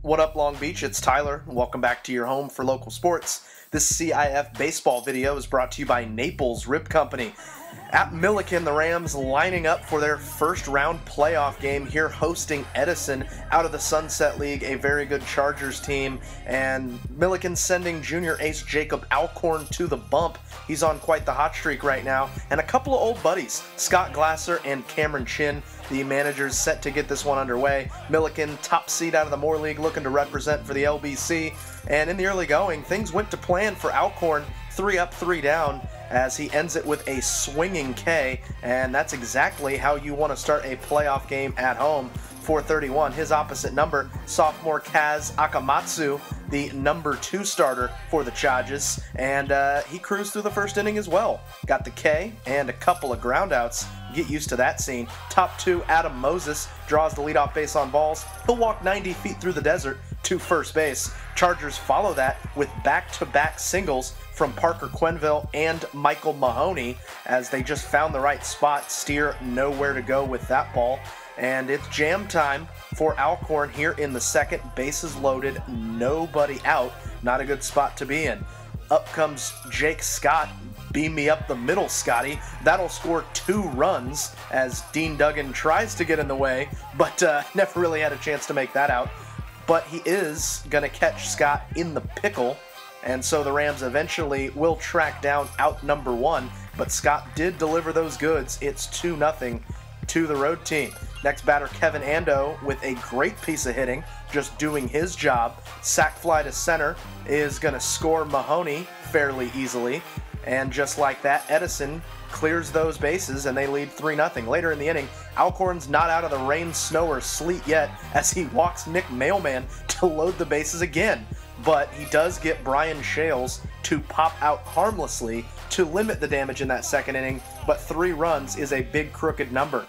What up, Long Beach? It's Tyler. Welcome back to your home for local sports. This CIF baseball video is brought to you by Naples Rib Company. At Millikan, the Rams lining up for their first round playoff game here, hosting Edison out of the Sunset League, a very good Chargers team. And Millikan sending junior ace Jacob Alcorn to the bump. He's on quite the hot streak right now. And a couple of old buddies, Scott Glasser and Cameron Chin, the managers set to get this one underway. Millikan, top seed out of the Moore League, looking to represent for the LBC. And in the early going, things went to plan for Alcorn, 3 up, 3 down, as he ends it with a swinging K, and that's exactly how you want to start a playoff game at home. 431, his opposite number, sophomore Kaz Akamatsu, the number 2 starter for the Chargers, and he cruised through the first inning as well. Got the K and a couple of groundouts. Get used to that scene. Top 2, Adam Moses draws the leadoff base on balls. He'll walk 90 feet through the desert to first base. Chargers follow that with back-to-back singles from Parker Quenville and Michael Mahoney, as they just found the right spot. Steer nowhere to go with that ball. And it's jam time for Alcorn here in the second. Bases loaded, nobody out. Not a good spot to be in. Up comes Jake Scott. Beam me up the middle, Scotty. That'll score 2 runs as Dean Duggan tries to get in the way, but never really had a chance to make that out. But he is going to catch Scott in the pickle, and so the Rams eventually will track down out number 1, but Scott did deliver those goods. It's 2-0 to the road team. Next batter, Kevin Ando, with a great piece of hitting, just doing his job. Sac fly to center is going to score Mahoney fairly easily. And just like that, Edison clears those bases and they lead 3-0. Later in the inning, Alcorn's not out of the rain, snow, or sleet yet as he walks Nick Mailman to load the bases again. But he does get Brian Shales to pop out harmlessly to limit the damage in that second inning, but 3 runs is a big crooked number.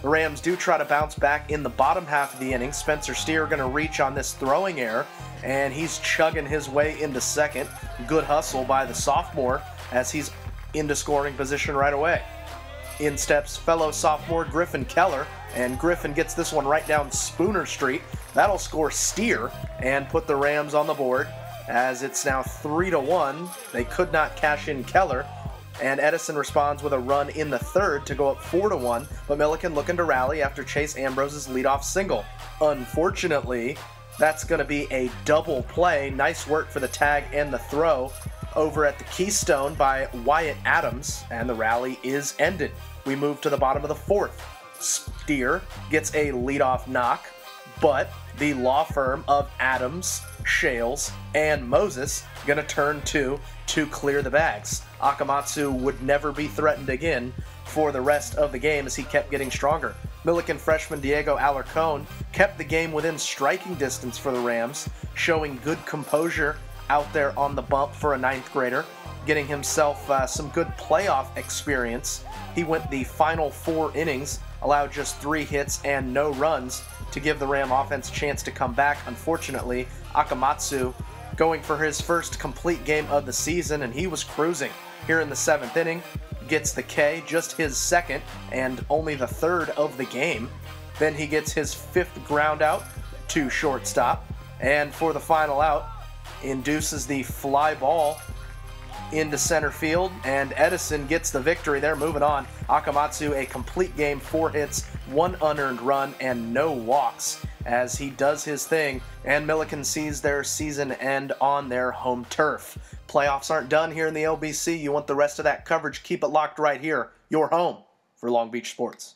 The Rams do try to bounce back in the bottom half of the inning. Spencer Steer going to reach on this throwing error, and he's chugging his way into second. Good hustle by the sophomore as he's into scoring position right away. In steps fellow sophomore Griffin Keller, and Griffin gets this one right down Spooner Street. That'll score Steer and put the Rams on the board, as it's now 3-1. They could not cash in Keller, and Edison responds with a run in the third to go up 4-1, but Millikan looking to rally after Chase Ambrose's leadoff single. Unfortunately, that's going to be a double play. Nice work for the tag and the throw over at the Keystone by Wyatt Adams, and the rally is ended. We move to the bottom of the 4th. Steer gets a leadoff knock, but the law firm of Adams, Shales, and Moses going to turn to clear the bags. Akamatsu would never be threatened again for the rest of the game as he kept getting stronger. Millikan freshman Diego Alarcon kept the game within striking distance for the Rams, showing good composure out there on the bump for a 9th grader, getting himself some good playoff experience. He went the final 4 innings, allowed just 3 hits and no runs to give the Ram offense a chance to come back. Unfortunately, Akamatsu going for his first complete game of the season, and he was cruising here in the 7th inning. Gets the K, just his 2nd and only the 3rd of the game. Then he gets his 5th ground out to shortstop, and for the final out, induces the fly ball into center field, and Edison gets the victory. They're moving on. Akamatsu, a complete game, 4 hits, 1 unearned run, and no walks as he does his thing, and Millikan sees their season end on their home turf. Playoffs aren't done here in the LBC. You want the rest of that coverage, keep it locked right here. Your home for Long Beach Sports.